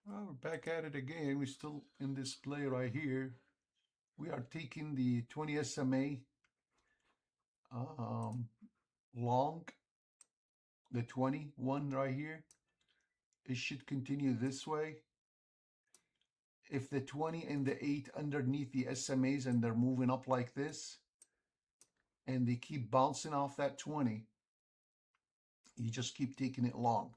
We're back at it again. We're still in this play right here. We are taking the 20 SMA um, long, the 21 right here. It should continue this way. If the 20 and the 8 underneath the SMAs and they're moving up like this, and they keep bouncing off that 20, you just keep taking it long.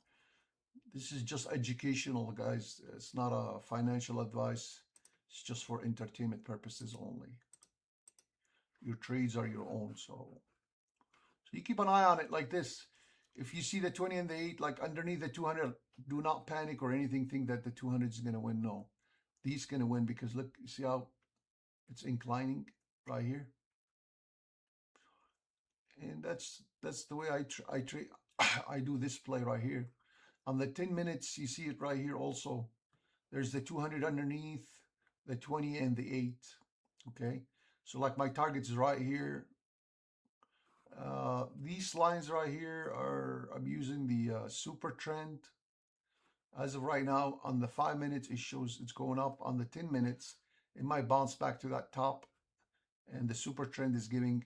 This is just educational, guys. It's not a financial advice. It's just for entertainment purposes only. Your trades are your own, so you keep an eye on it like this. If you see the 20 and the 8 like underneath the 200, do not panic or anything, think that the 200 is going to win. No, these going to win because look, you see how it's inclining right here, and that's the way I trade. I do this play right here. On the 10 minutes, you see it right here also. There's the 200 underneath, the 20 and the 8. Okay, so like my targets is right here. These lines right here are, I'm using the super trend. As of right now, on the 5 minutes, it shows it's going up. On the 10 minutes, it might bounce back to that top. And the super trend is giving,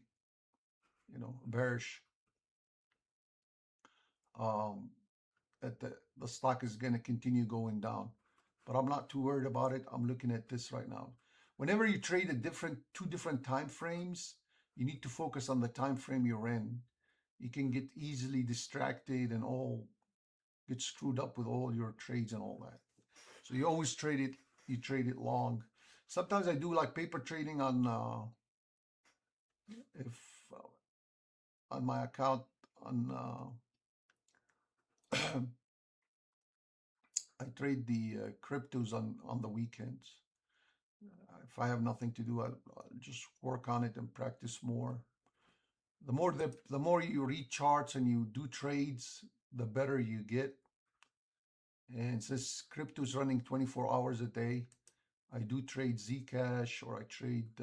bearish. That the stock is going to continue going down. But I'm not too worried about it. I'm looking at this right now. Whenever you trade two different time frames, you need to focus on the time frame you're in. You can get easily distracted and get screwed up with all your trades and all that. So you always trade it long. Sometimes I do like paper trading on if on my account on I trade the cryptos on the weekends. If I have nothing to do, I'll just work on it and practice more. The more you read charts and you do trades, the better you get. And since crypto is running 24 hours a day, I do trade Zcash or I trade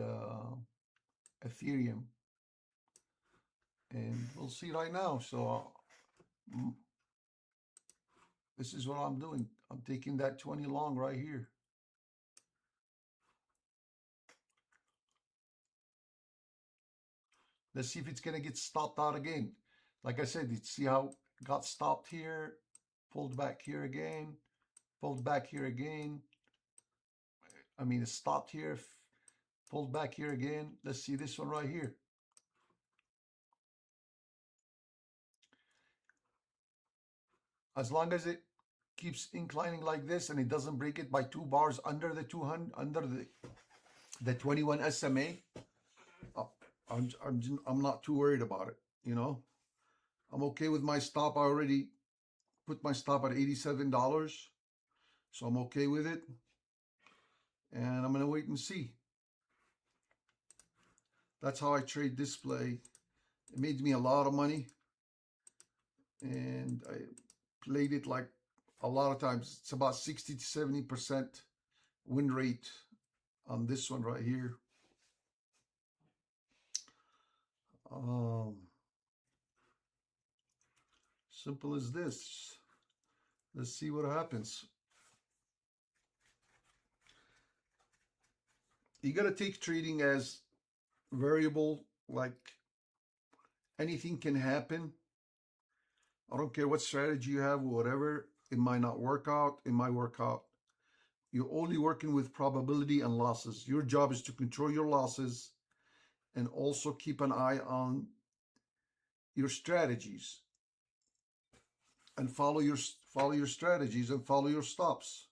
Ethereum. And we'll see right now. So this is what I'm doing. I'm taking that 20 long right here. Let's see if it's going to get stopped out again. Like I said, see how it got stopped here, pulled back here again, pulled back here again. I mean, it stopped here, pulled back here again. Let's see this one right here. As long as it keeps inclining like this and it doesn't break it by 2 bars under the 200, under the 21 SMA, I'm not too worried about it. I'm okay with my stop. I already put my stop at $87, so I'm okay with it. And I'm gonna wait and see. That's how I trade display. It made me a lot of money, and I played it like a lot of times. It's about 60 to 70% win rate on this one right here. Simple as this. Let's see what happens. You got to take trading as variable, like anything can happen. I don't care what strategy you have, whatever. It might not work out. It might work out. You're only working with probability and losses. Your job is to control your losses and also keep an eye on your strategies and follow your strategies and follow your stops.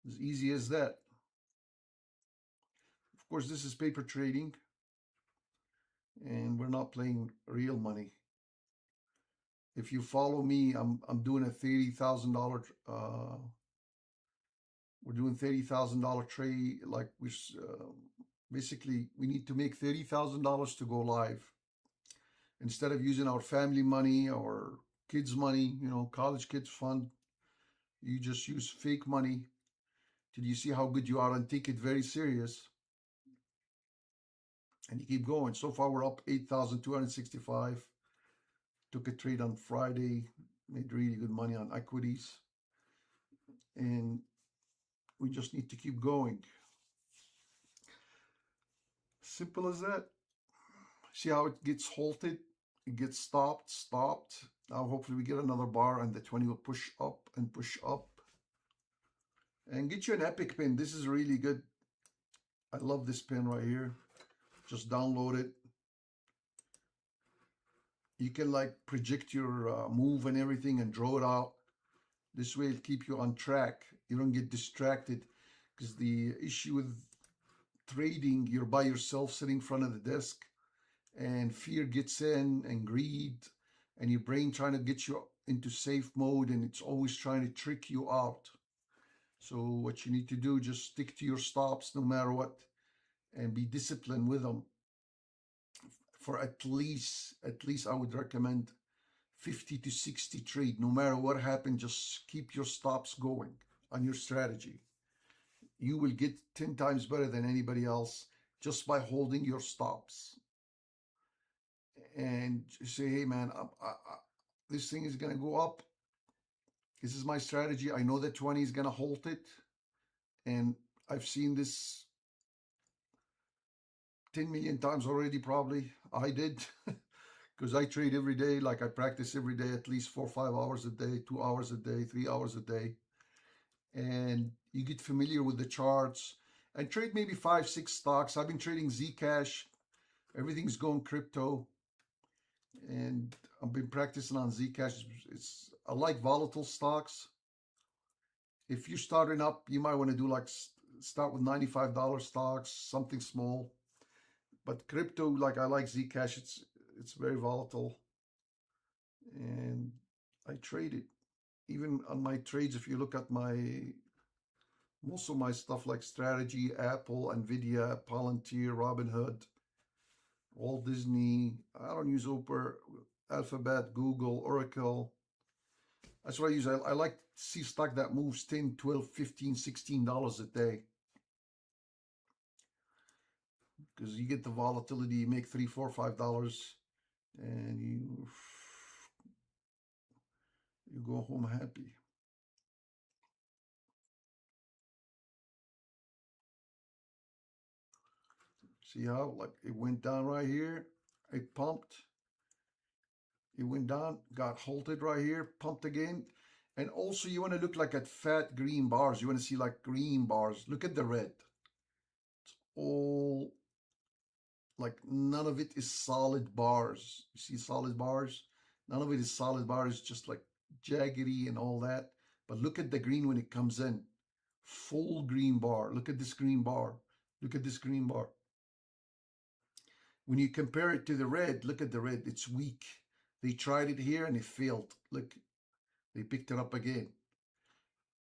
As easy as that. Of course, this is paper trading, and we're not playing real money. If you follow me, I'm doing a $30,000. We're doing $30,000 trade. Like basically, we need to make $30,000 to go live. Instead of using our family money or kids' money, college kids fund, you just use fake money till you see how good you are and take it very serious. And you keep going. So far, we're up 8,265. Took a trade on Friday, made really good money on equities. And We just need to keep going. Simple as that. See how it gets halted? It gets stopped. Now hopefully we get another bar and the 20 will push up and push up. And get you an Epic pin. This is really good. I love this pin right here. Just download it. You can like project your move and everything and draw it out. This way it'll keep you on track. You don't get distracted, because the issue with trading, you're by yourself sitting in front of the desk, and fear gets in, and greed, and your brain trying to get you into safe mode, and it's always trying to trick you out. So what you need to do, just stick to your stops no matter what, and be disciplined with them. For at least I would recommend 50 to 60 trade. No matter what happens, just keep your stops going on your strategy. You will get 10 times better than anybody else just by holding your stops. And say, hey man, this thing is going to go up. This is my strategy. I know that 20 is going to hold it. And I've seen this 10 million times already, probably. I did. Because I trade every day. Like I practice every day, at least 4 or 5 hours a day, 2 hours a day, 3 hours a day. And you get familiar with the charts and trade maybe 5, 6 stocks. I've been trading Zcash. Everything's going crypto. And I've been practicing on Zcash. I like volatile stocks. If you're starting up, you might want to do like start with $95 stocks, something small. But crypto, like I like Zcash, it's very volatile. And I trade it. Even on my trades, if you look at most of my stuff like strategy, Apple, Nvidia, Palantir, Robinhood, Walt Disney. I don't use Alphabet, Google, Oracle. That's what I use. I like to see stock that moves 10, 12, 15, $16 a day. Because you get the volatility, you make $3, $4, $5, and you go home happy. See how like it went down right here? It pumped. It went down, got halted right here, pumped again. And also you want to look like at fat green bars. You want to see like green bars. Look at the red. It's all like none of it is solid bars. You see solid bars? None of it is solid bars, just like jaggedy and all that. But look at the green when it comes in. Full green bar. Look at this green bar. Look at this green bar. When you compare it to the red, look at the red. It's weak. They tried it here and it failed. Look, they picked it up again.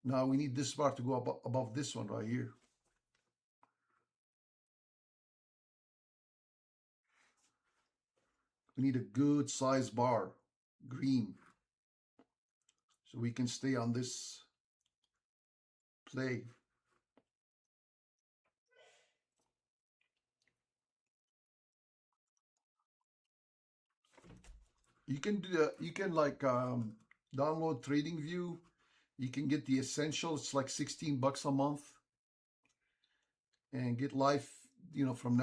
Now we need this bar to go above this one right here. We need a good size bar, green, so we can stay on this play. You can like download TradingView. You can get the essential. It's like 16 bucks a month, and get live. From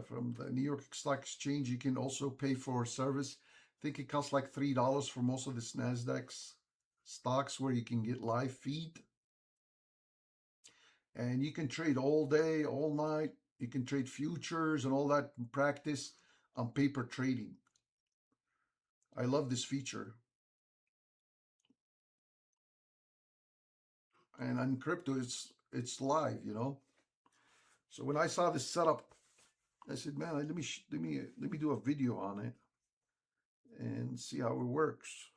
from the New York Stock Exchange. You can also pay for service. I think it costs like $3 for most of this Nasdaq's stocks, where you can get live feed, and you can trade all day, all night. You can trade futures and all that in practice on paper trading. I love this feature. And on crypto, it's live, So when I saw this setup, I said, man, let me do a video on it and see how it works.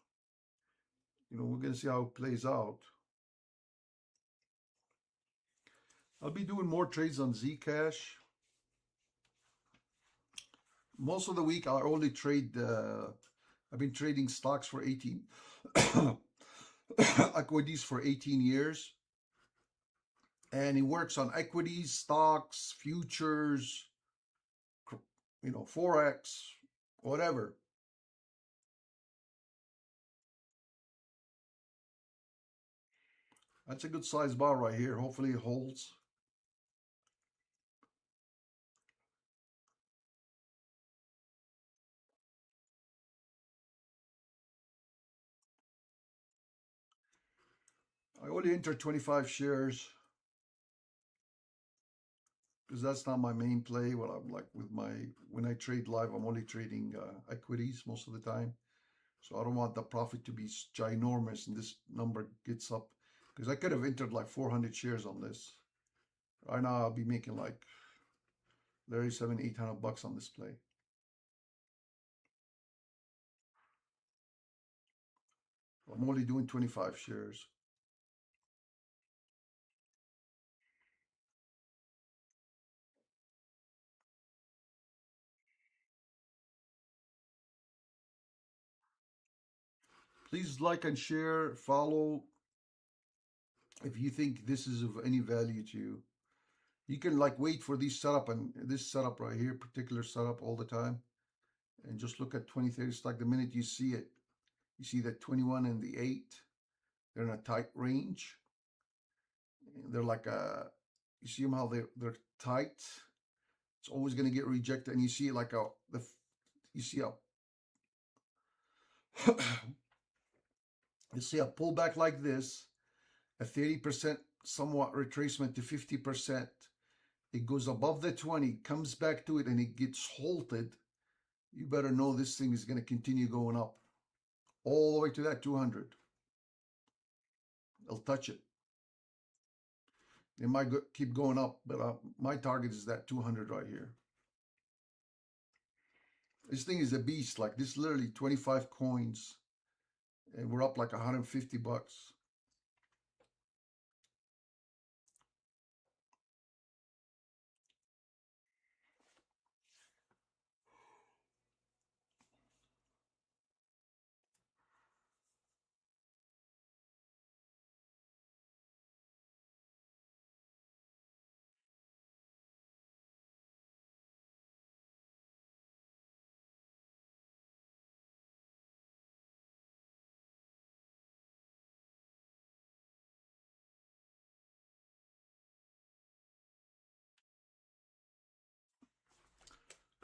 We're gonna see how it plays out. I'll be doing more trades on Zcash. Most of the week, I only trade. I've been trading stocks for 18 equities for 18 years, and it works on equities, stocks, futures, forex, whatever. That's a good size bar right here. Hopefully it holds. I only enter 25 shares because that's not my main play. What I'm like with my, when I trade live, I'm only trading equities most of the time. So I don't want the profit to be ginormous and this number gets up, because I could have entered like 400 shares on this. Right now I'll be making like 37, 800 bucks on this play. I'm only doing 25 shares. Please like and share, follow if you think this is of any value to you. You can like wait for these setup and this setup right here, particular setup all the time, and just look at 2030. It's like the minute you see it, you see that 21 and the 8, they're in a tight range. They're like you see them how they're tight. It's always going to get rejected, and you see like you see a you see a pullback like this, a 30% somewhat retracement to 50%. It goes above the 20, comes back to it, and it gets halted. You better know this thing is going to continue going up all the way to that 200. They'll touch it. It might keep going up, but my target is that 200 right here. This thing is a beast. Like this, literally 25 coins, and we're up like 150 bucks.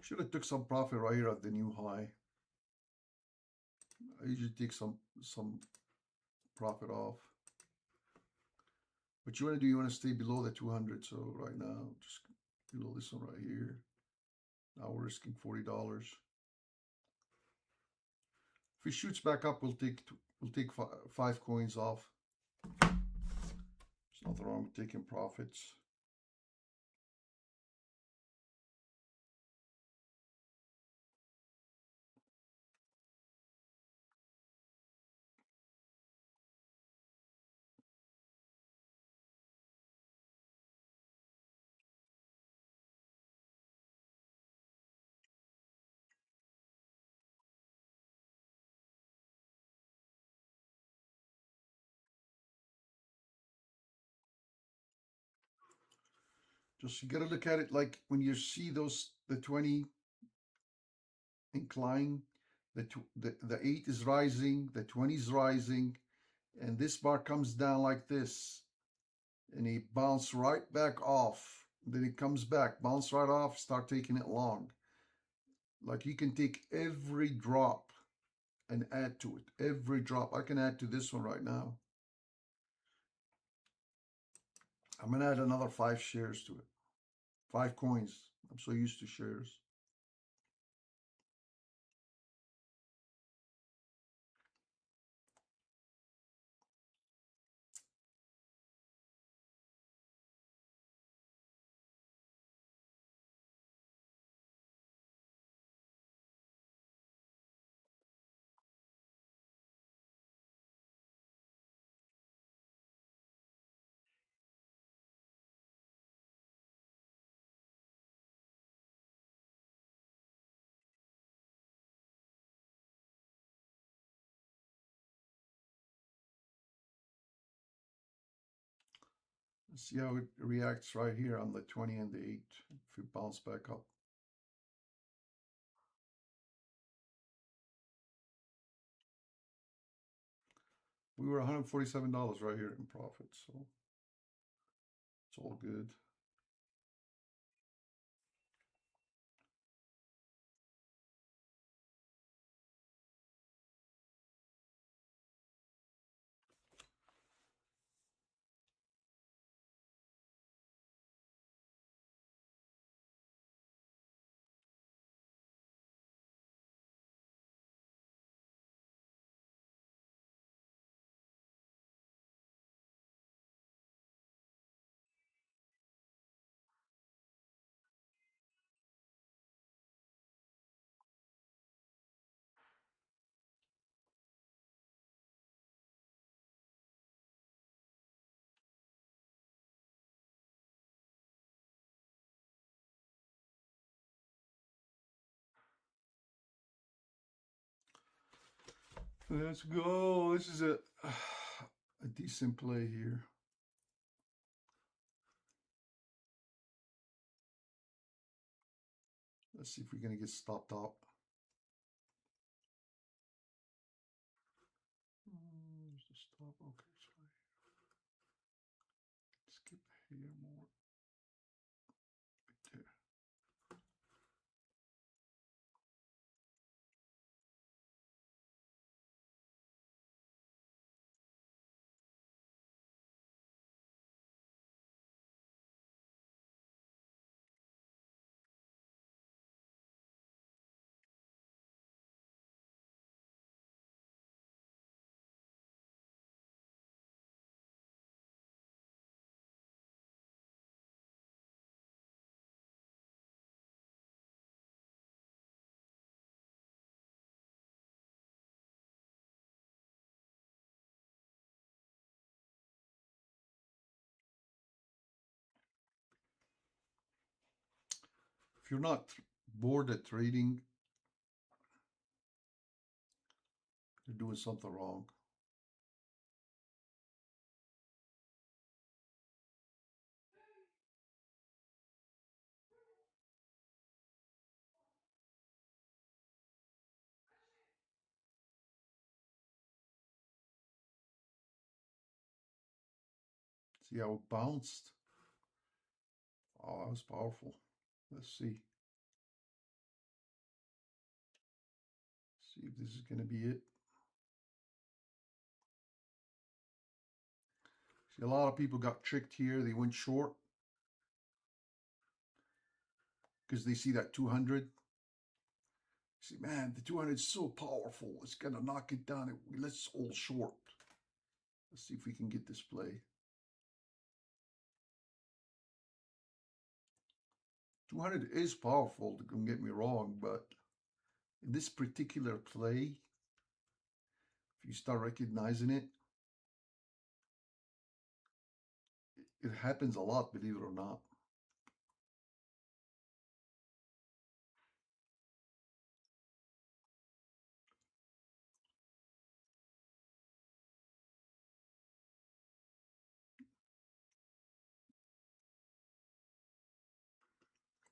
Should have took some profit right here at the new high. I usually take some profit off. What you want to do, you want to stay below the 200. So right now, just below this one right here. Now we're risking $40. If it shoots back up, we'll take five coins off. There's nothing wrong with taking profits. Just you got to look at it like when you see the 20 incline, the 8 is rising, the 20 is rising, and this bar comes down like this, and he bounce right back off. Then it comes back, bounce right off, start taking it long. Like you can take every drop and add to it. Every drop. I can add to this one right now. I'm going to add another 5 shares to it. 5 coins. I'm so used to shares. Let's see how it reacts right here on the 20 and the 8. If it bounce back up. We were $147 right here in profit, so it's all good. Let's go. This is a decent play here. Let's see if we're gonna get stopped out. There's the stop. Okay, sorry. Skip here more. Right there. If you're not bored at trading, you're doing something wrong. See how it bounced? Oh, that was powerful. Let's see. See if this is going to be it. See, a lot of people got tricked here. They went short because they see that 200. See, man, the 200 is so powerful. It's going to knock it down. Let's all short. Let's see if we can get this play. 200 is powerful, don't get me wrong, but in this particular play, if you start recognizing it, it happens a lot, believe it or not.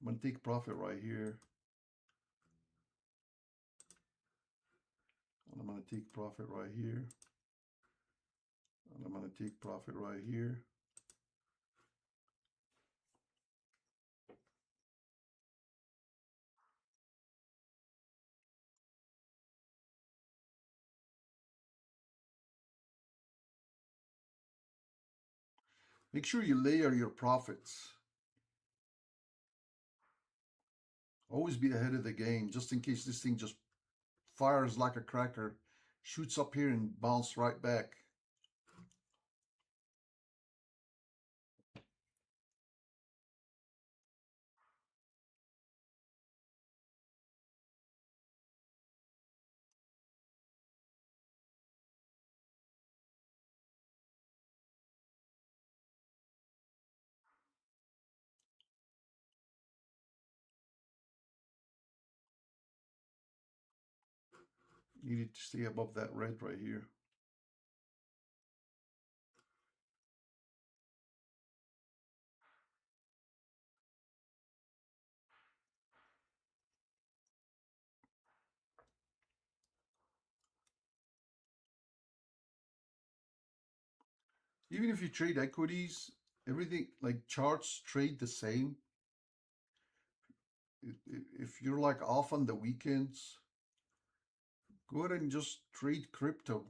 I'm going to take profit right here. And I'm going to take profit right here. And I'm going to take profit right here. Make sure you layer your profits. Always be ahead of the game, just in case this thing just fires like a cracker, shoots up here and bounce right back. You need to stay above that red right here. Even if you trade equities, everything like charts trade the same. If you're like off on the weekends, go ahead and just trade crypto.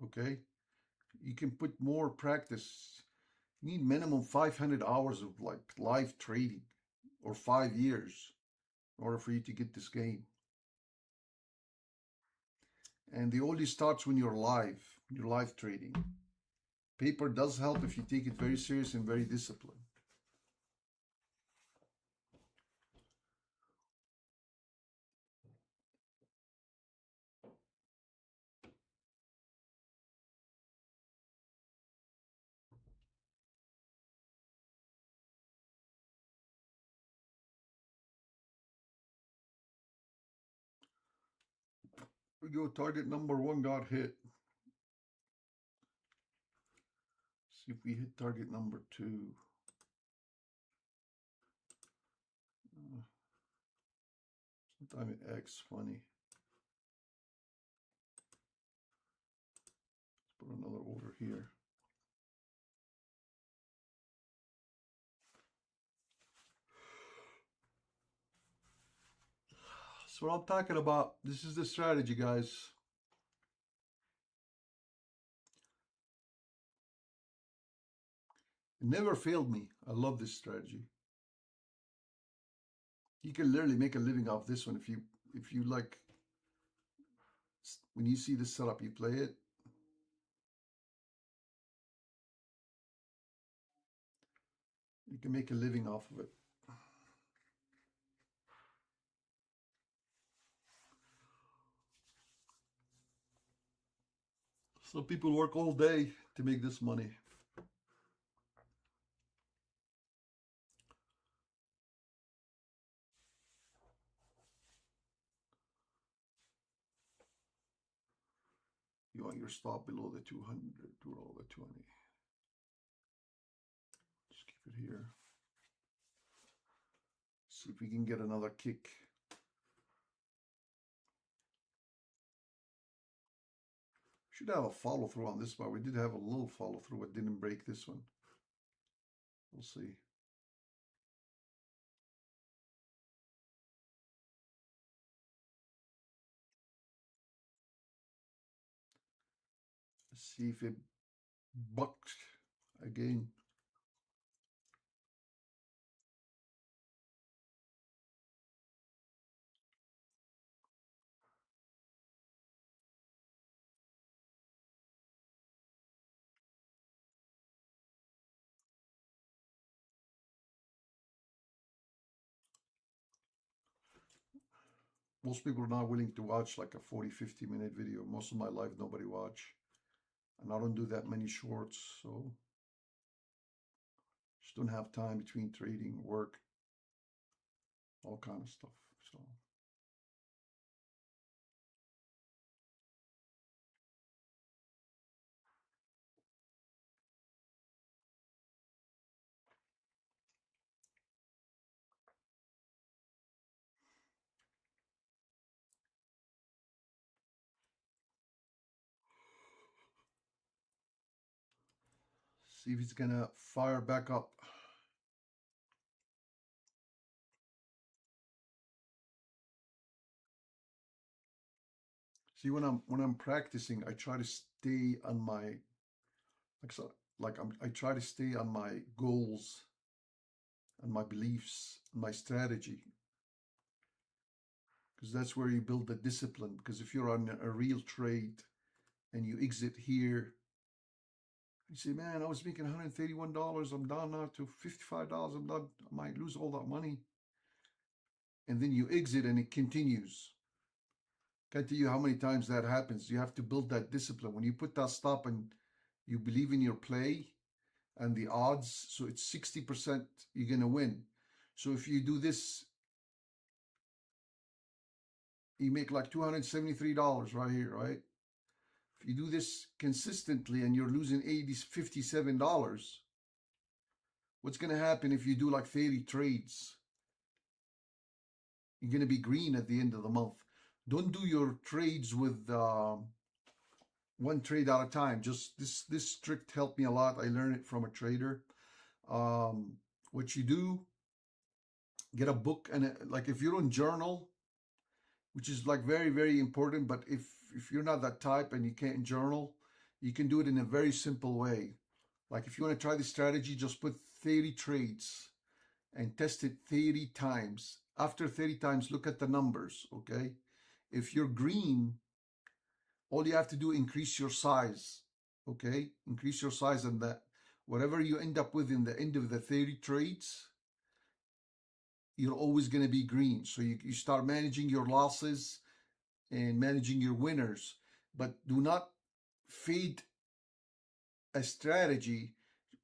Okay, you can put more practice. You need minimum 500 hours of like live trading, or 5 years, in order for you to get this game. And the only starts when you're live trading. Paper does help if you take it very serious and very disciplined. We go, target number 1 got hit. See if we hit target number 2. Sometime X, funny. Let's put another order here. That's what I'm talking about. This is the strategy, guys. It never failed me. I love this strategy. You can literally make a living off this one if you like. When you see this setup, you play it. You can make a living off of it. Some people work all day to make this money. You want your stop below the 200, below the 20. Just keep it here. See if we can get another kick. Should have a follow through on this one. We did have a little follow through, but didn't break this one. We'll see. Let's see if it bucks again. Most people are not willing to watch like a 40, 50-minute video. Most of my life, nobody watch. And I don't do that many shorts, so just don't have time between trading, work, all kind of stuff. So see if it's gonna fire back up. See, when I'm practicing, I try to stay on my I try to stay on my goals and my beliefs and my strategy, because that's where you build the discipline. Because if you're on a real trade and you exit here, you say, man, I was making $131. I'm down now to $55. I'm done. I might lose all that money. And then you exit and it continues. Can't tell you how many times that happens. You have to build that discipline. When you put that stop and you believe in your play and the odds, so it's 60% you're going to win. So if you do this, you make like $273 right here, right? If you do this consistently and you're losing $57, what's going to happen if you do like 30 trades? You're going to be green at the end of the month. Don't do your trades with one trade at a time. Just this trick helped me a lot. I learned it from a trader. Um, what you do, get a book and like if you don't journal, which is like very very important. But if you're not that type and you can't journal, you can do it in a very simple way. Like if you want to try this strategy, just put 30 trades and test it 30 times. After 30 times, look at the numbers, okay? If you're green, all you have to do increase your size, okay? Increase your size, and that whatever you end up with in the end of the 30 trades, you're always going to be green. So you start managing your losses and managing your winners, but do not fade a strategy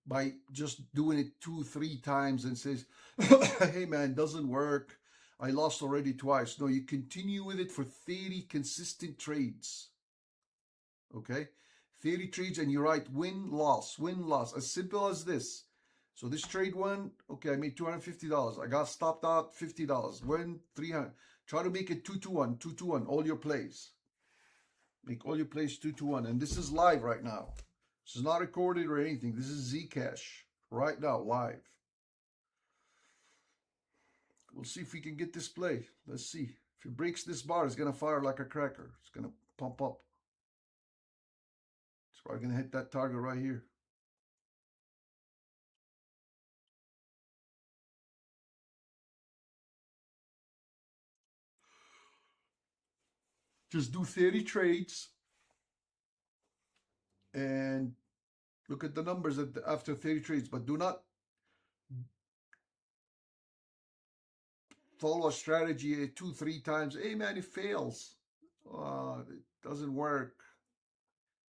by just doing it 2 3 times and says, hey man, doesn't work, I lost already twice. No, you continue with it for 30 consistent trades, okay? 30 trades, and you write win loss, as simple as this. So this trade won, okay, I made $250. I got stopped out $50. Win 300. Try to make it 2 to 1, 2 to 1, all your plays. Make all your plays 2 to 1. And this is live right now. This is not recorded or anything. This is Zcash right now, live. We'll see if we can get this play. Let's see. If it breaks this bar, it's going to fire like a cracker. It's going to pump up. It's probably going to hit that target right here. Just do 30 trades and look at the numbers after 30 trades, but do not follow a strategy 2 3 times. Hey man, it fails. It doesn't work.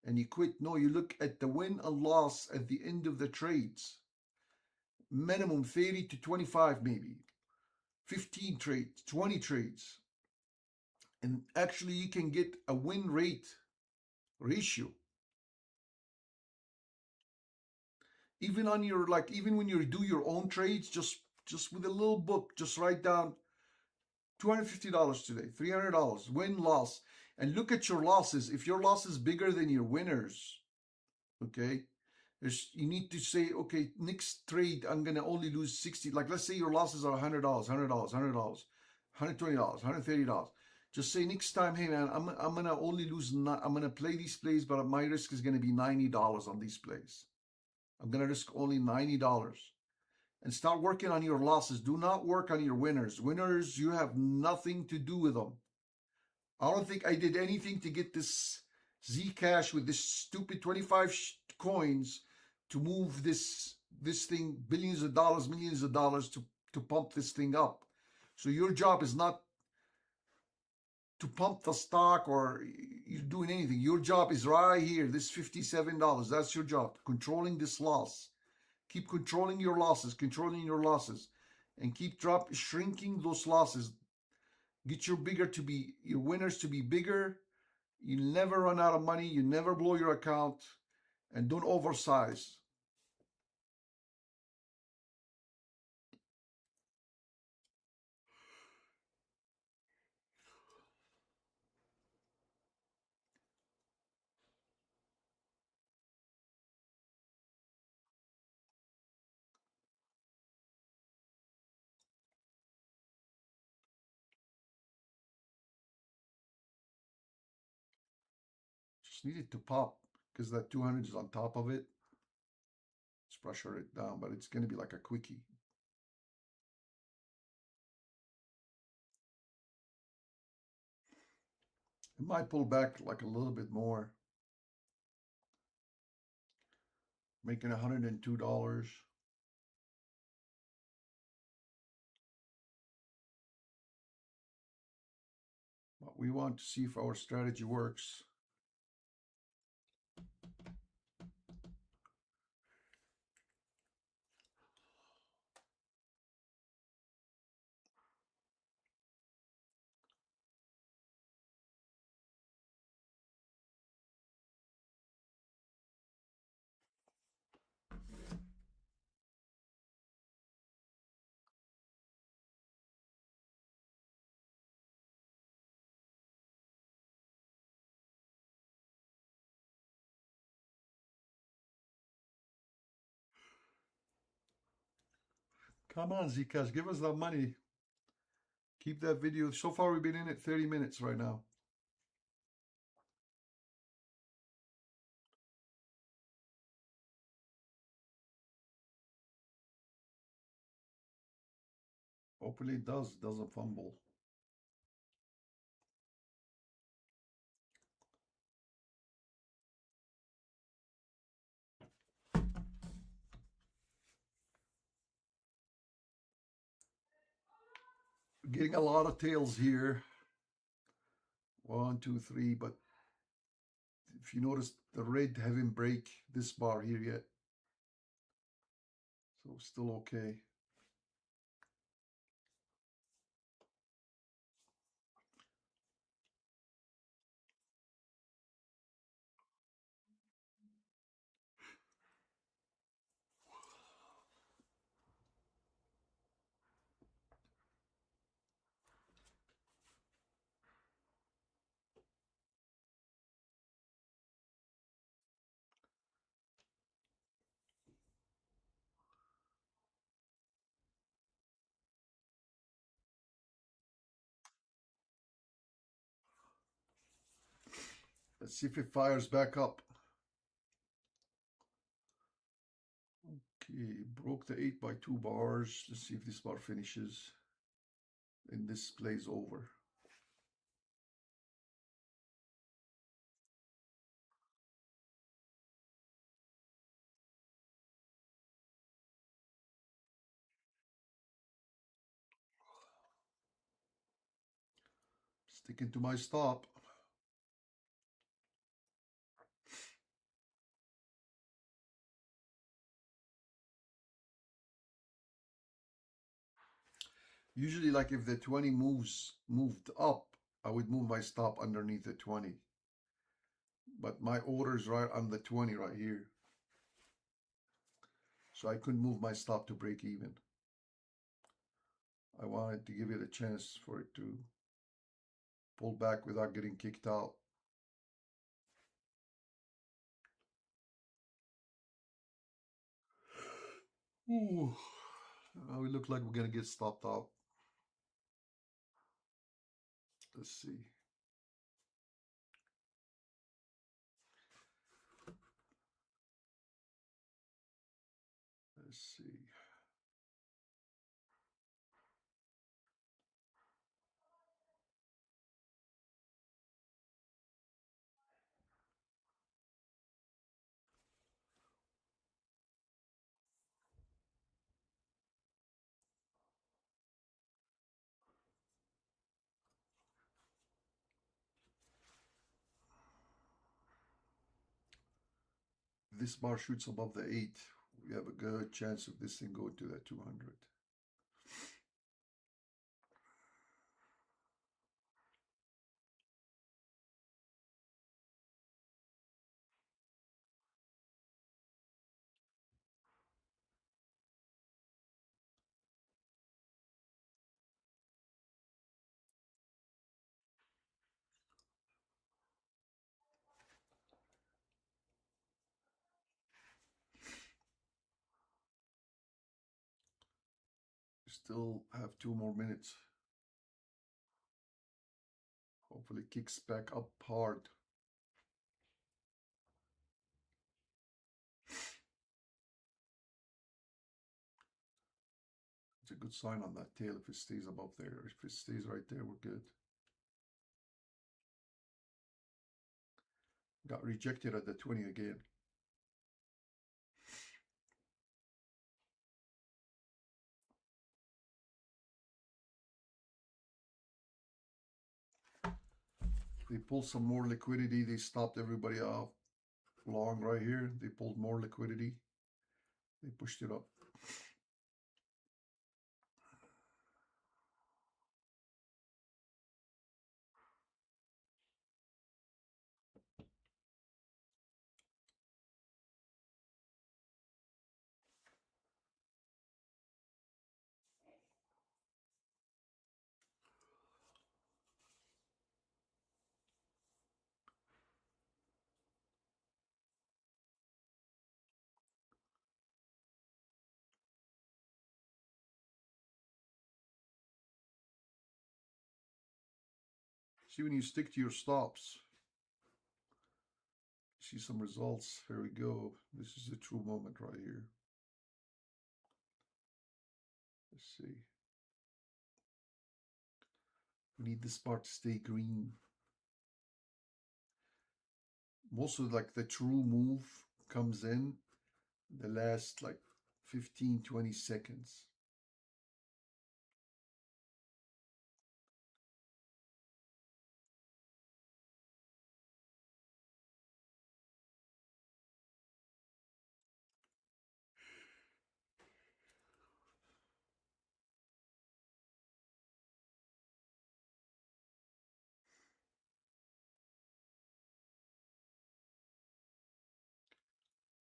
And you quit. No, you look at the win and loss at the end of the trades. Minimum 30 to 25, maybe 15 trades, 20 trades. And actually you can get a win rate ratio. Even on your, like, even when you do your own trades, just with a little book, just write down $250 today, $300, win, loss, and look at your losses. If your loss is bigger than your winners, okay, you need to say, okay, next trade I'm gonna only lose 60. Like let's say your losses are $100, $100, $100, $120, $130. Just say next time, hey man, I'm gonna only lose. I'm gonna play these plays, but my risk is gonna be $90 on these plays. I'm gonna risk only $90. And start working on your losses. Do not work on your winners. Winners, you have nothing to do with them. I don't think I did anything to get this Zcash with this stupid 25 coins to move this thing billions of dollars, millions of dollars to pump this thing up. So your job is not to pump the stock or you're doing anything. Your job is right here, this $57. That's your job, controlling this loss. Keep controlling your losses, and keep shrinking those losses. Get your winners to be bigger. You never run out of money. You never blow your account, and don't oversize. Just need it to pop because that 200 is on top of it. Let's pressure it down, but it's going to be like a quickie. It might pull back like a little bit more, making $102. But we want to see if our strategy works. Come on, Zcash, give us that money. Keep that video. So far, we've been in it 30 minutes right now. Hopefully it doesn't fumble. Getting a lot of tails here. 1, 2, 3, but if you notice, the red haven't break this bar here yet. So still okay. Let's see if it fires back up. Okay, broke the 8 by 2 bars. Let's see if this bar finishes and this plays over. Sticking to my stop. Usually, like if the 20 moved up, I would move my stop underneath the 20. But my order's right on the 20 right here. So I couldn't move my stop to break even. I wanted to give it a chance for it to pull back without getting kicked out. Ooh. We look like we're gonna get stopped out. Let's see. Let's see. If this bar shoots above the 8, we have a good chance of this thing going to that 200. We still have 2 more minutes. Hopefully it kicks back up hard. It's a good sign on that tail if it stays above there. If it stays right there, we're good. Got rejected at the 20 again. They pulled some more liquidity. They stopped everybody out long right here. They pulled more liquidity. They pushed it up. See, when you stick to your stops, see some results. Here we go. This is the true moment right here. Let's see. We need this part to stay green. Most of like the true move comes in the last like 15-20 seconds.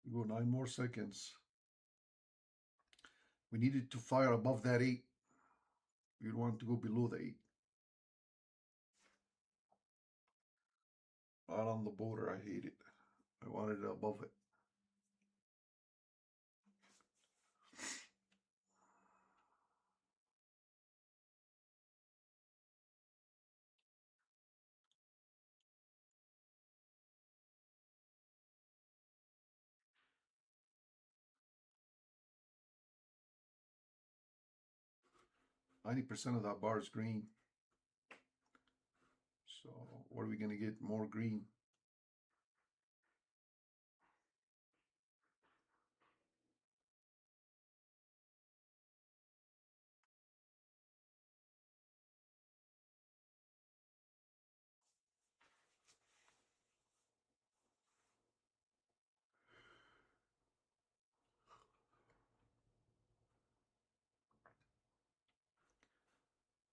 We go 9 more seconds. We needed to fire above that 8. We don't want to go below the 8. Right on the border, I hate it. I wanted it above it. %of that bar is green. So what are we going to get more green?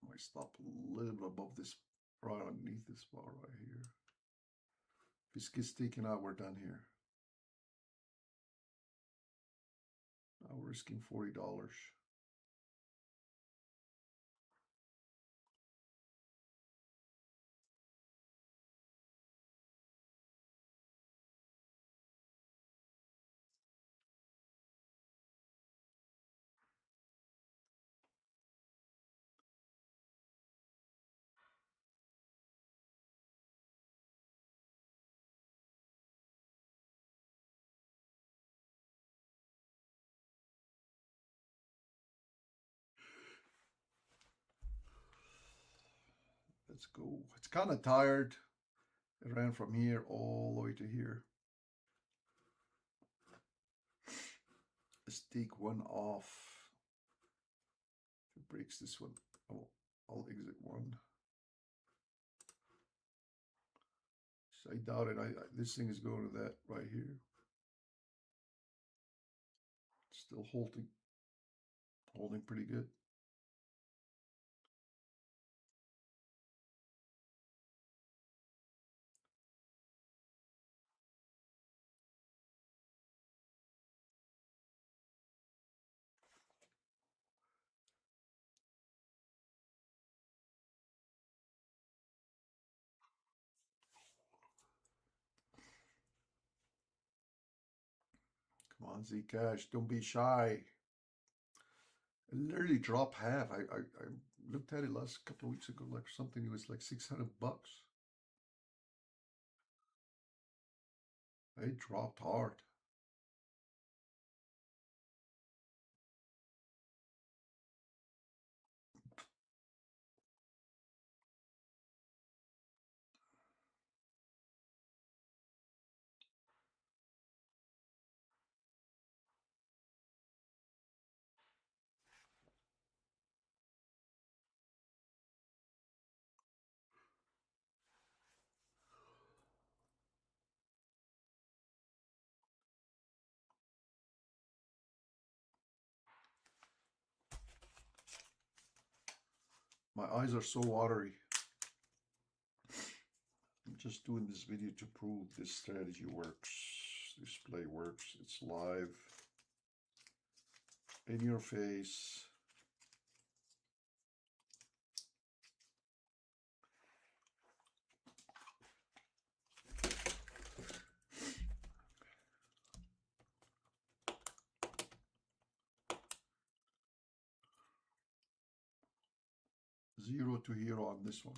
Might stop a little bit above this, right underneath this bar right here. If this gets taken out, we're done here. Now we're risking $40. Let's go. It's kind of tired. It ran from here all the way to here. Let's take one off. If it breaks this one, I'll exit one. So I doubt it. This thing is going to that right here. Still holding pretty good. Come on, Zcash, don't be shy. It literally dropped half. I looked at it last couple of weeks ago, like something. It was like $600. It dropped hard. My eyes are so watery. I'm just doing this video to prove this strategy works. This play works. It's live. In your face. Zero to hero on this one.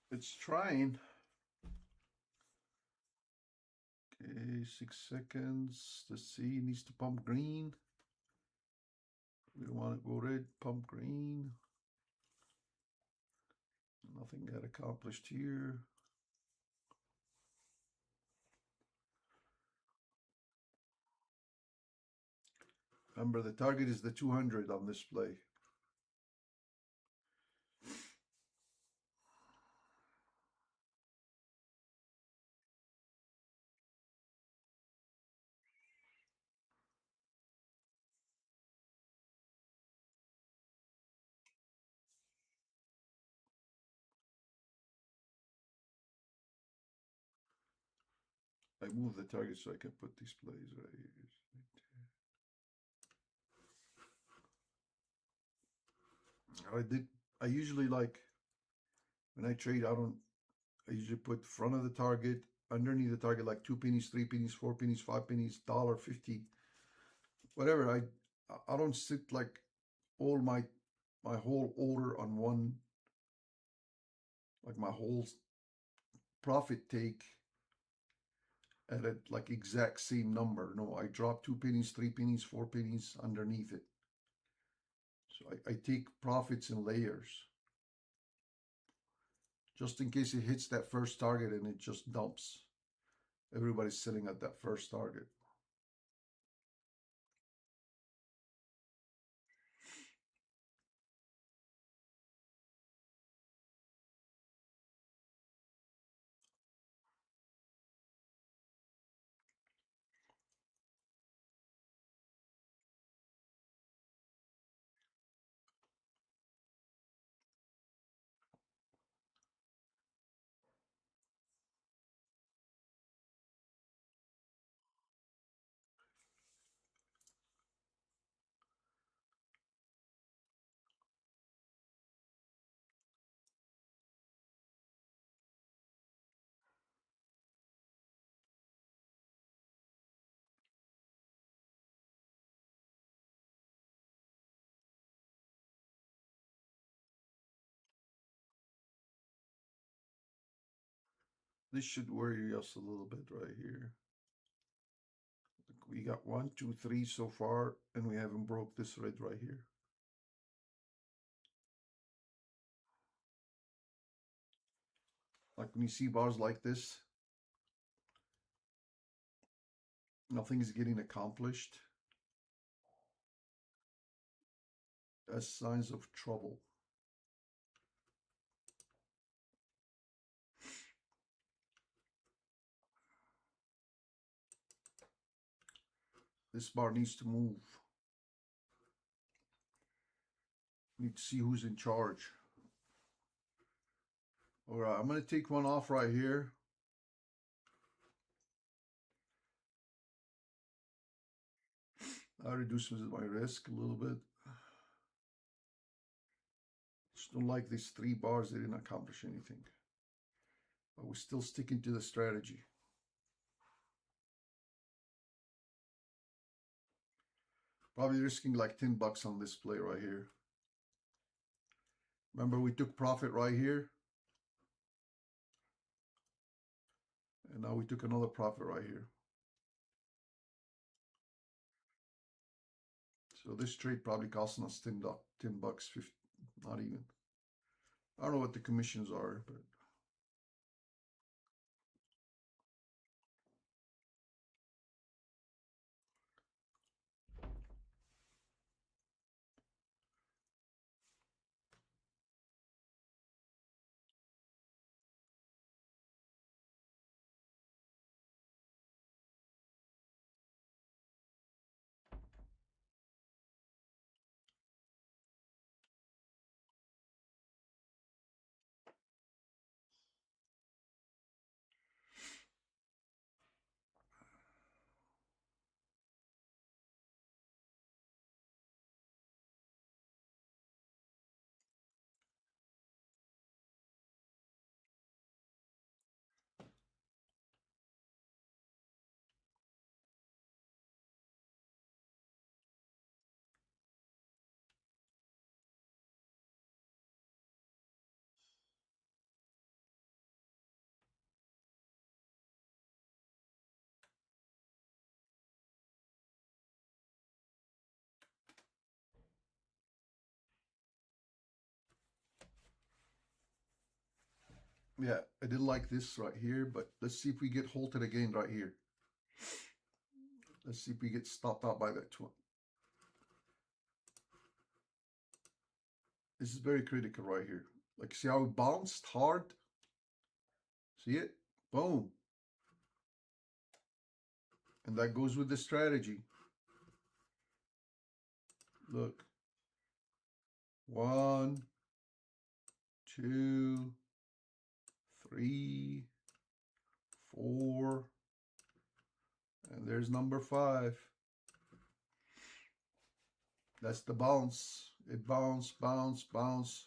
It's trying. Okay, 6 seconds. The C needs to pump green. We don't want to go red, pump green. Nothing got accomplished here. Remember, the target is the 200 on this play. I move the target so I can put these plays right here. I usually like, when I trade, I usually put front of the target, underneath the target, like 2 pennies, 3 pennies, 4 pennies, 5 pennies, $1.50, whatever. I don't sit like all my whole order on one, like my whole profit take at a like exact same number. No, I drop 2 pennies, 3 pennies, 4 pennies underneath it. So I take profits in layers, just in case it hits that first target and it just dumps. Everybody's sitting at that first target. This should worry us a little bit right here. We got 1, 2, 3 so far, and we haven't broke this red right here. Like when you see bars like this, nothing is getting accomplished. That's signs of trouble. This bar needs to move. Need to see who's in charge. All right, I'm going to take one off right here. That reduces my risk a little bit. Just don't like these 3 bars. They didn't accomplish anything. But we're still sticking to the strategy. Probably risking like $10 on this play right here. Remember, we took profit right here. And now we took another profit right here. So this trade probably costing us $10, $10, 50, not even. I don't know what the commissions are, but Yeah, I didn't like this right here, but let's see if we get halted again right here. Let's see if we get stopped out by that one. This is very critical right here. Like, see how it bounced hard? See it? Boom. And that goes with the strategy. Look. 1, 2, 3, 4. And there's number 5. That's the bounce. It bounce, bounce, bounce.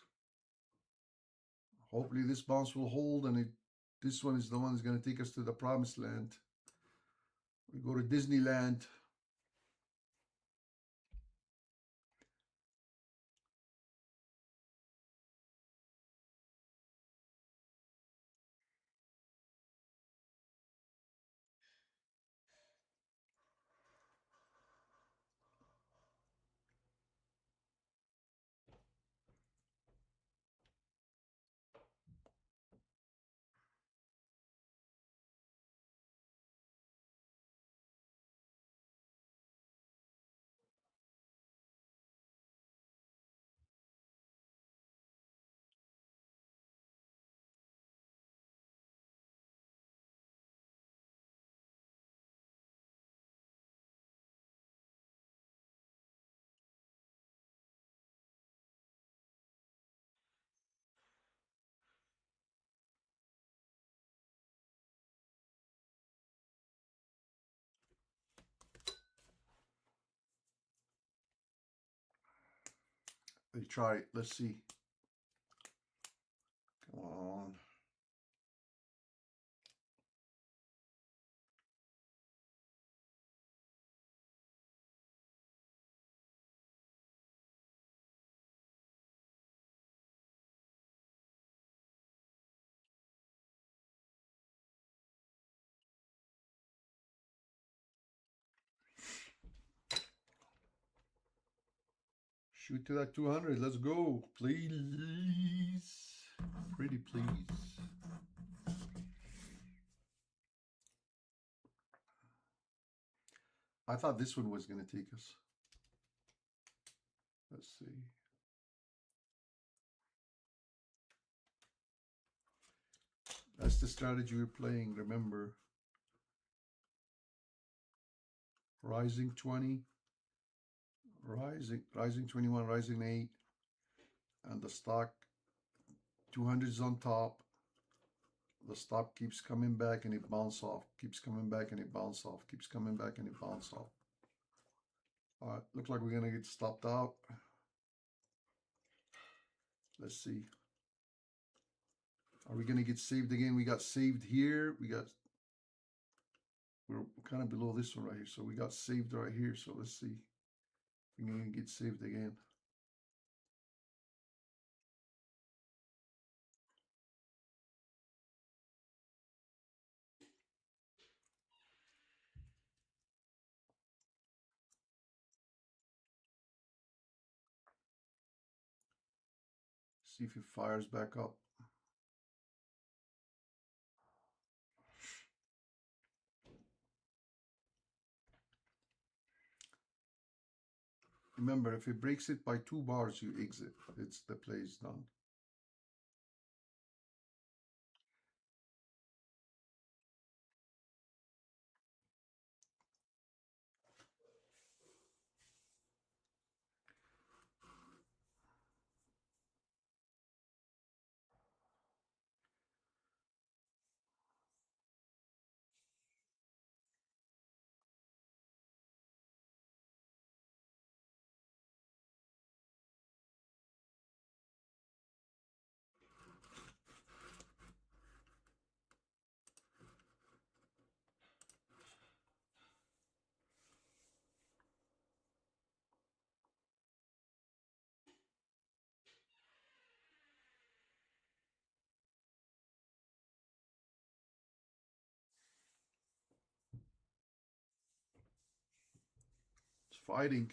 Hopefully this bounce will hold, and this one is the one that's going to take us to the promised land. We go to Disneyland. They try it. Let's see. Come on. Shoot to that 200. Let's go. Please. Pretty please. I thought this one was going to take us. Let's see. That's the strategy we're playing, remember. Rising 20, rising 21, rising 8, and the stock 200 is on top. The stock keeps coming back and it bounces off, keeps coming back and it bounces off, keeps coming back and it bounces off. All right, looks like we're gonna get stopped out. Let's see. Are we gonna get saved again? We got saved here. We're kind of below this one right here, so we got saved right here. So let's see. We're gonna get saved again. See if it fires back up. Remember, if it breaks it by 2 bars, you exit. It's the play is done. It's fighting.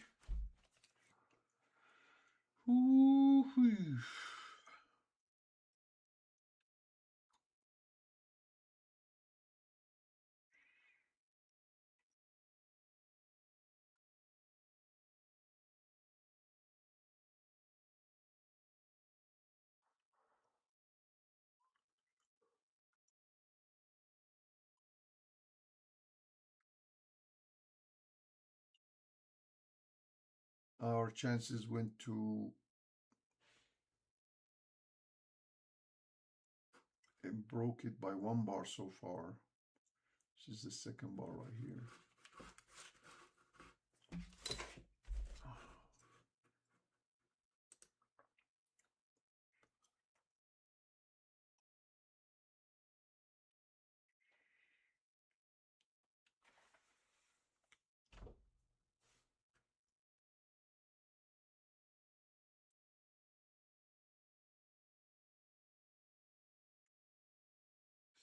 Ooh-hoo. Our chances went to, it broke it by 1 bar so far. This is the second bar right here.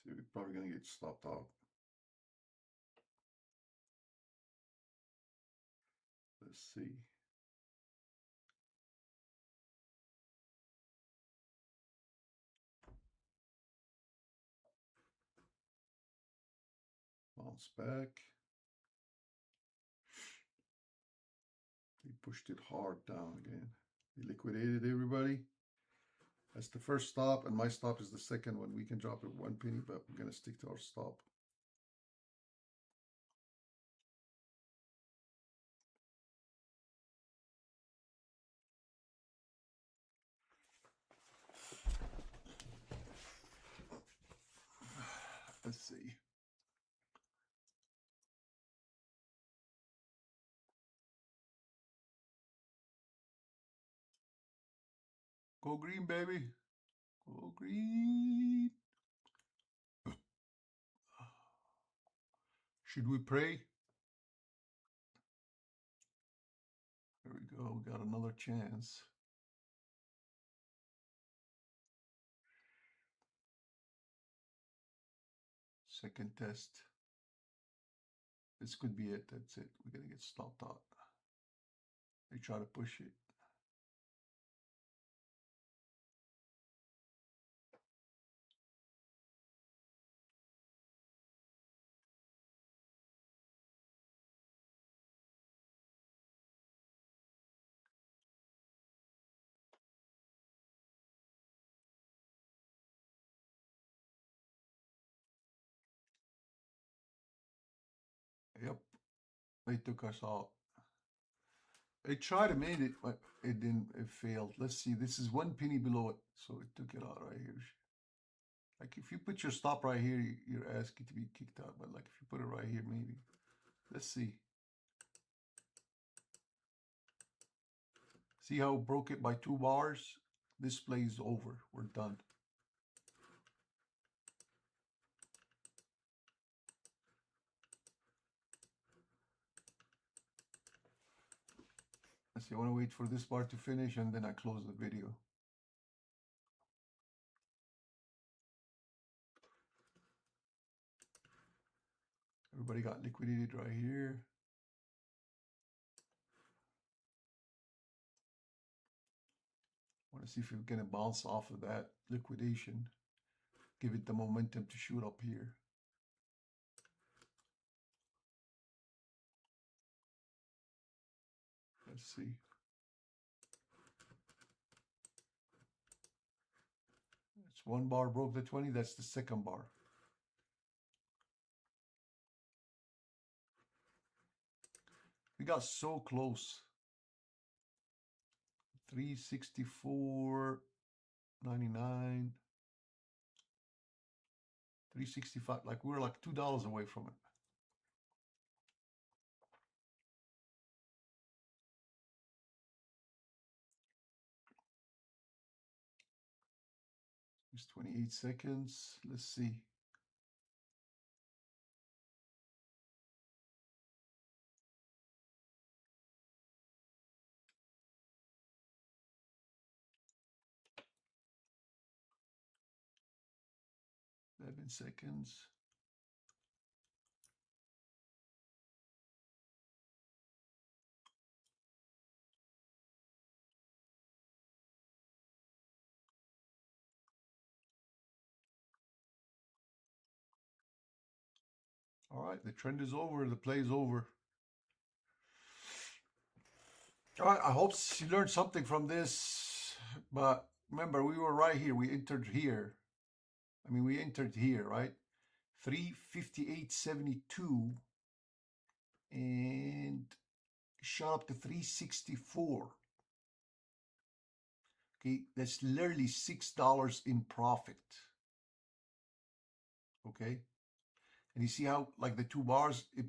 So we're probably going to get stopped out. Let's see. Bounce back. They pushed it hard down again. They liquidated everybody. That's the first stop, and my stop is the second one. We can drop it 1 penny, but we're going to stick to our stop. Let's see. Go green, baby. Go green. Should we pray? There we go. We got another chance. Second test. This could be it. That's it. We're going to get stopped out. They try to push it. Yep. They took us out. They tried to make it, but it didn't. It failed. Let's see. This is 1 penny below it, so it took it out right here. Like if you put your stop right here, you're asking to be kicked out. But like if you put it right here, maybe. Let's see. See how it broke it by 2 bars? This play is over. We're done. Let's see. I want to wait for this bar to finish and then I close the video. Everybody got liquidated right here. I want to see if we're going to bounce off of that liquidation. Give it the momentum to shoot up here. Let's see. It's 1 bar broke the 20. That's the second bar. We got so close. 364.99. 365. Like we were like $2 away from it. It's 28 seconds. Let's see. Eleven seconds. All right, the trend is over. The play is over. All right, I hope you learned something from this. But remember, we were right here. We entered here. I mean, we entered here, right? 358.72. And shot up to 364. Okay, that's literally $6 in profit. Okay, and you see how, like, the 2 bars, it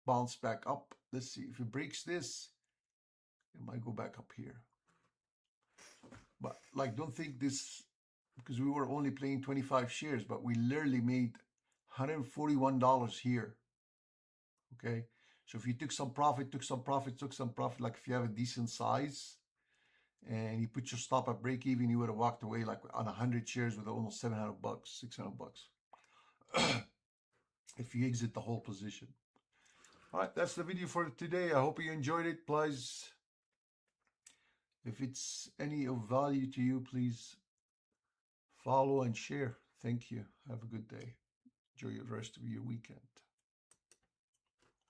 bounced back up. Let's see if it breaks this, it might go back up here. But like, don't think this, because we were only playing 25 shares, but we literally made $141 here. Okay, so if you took some profit, like if you have a decent size and you put your stop at break even, you would have walked away like on 100 shares with almost 700 bucks, 600 bucks. If you exit the whole position. All right, that's the video for today. I hope you enjoyed it. Please, if it's any of value to you, please follow and share. Thank you. Have a good day. Enjoy the rest of your weekend.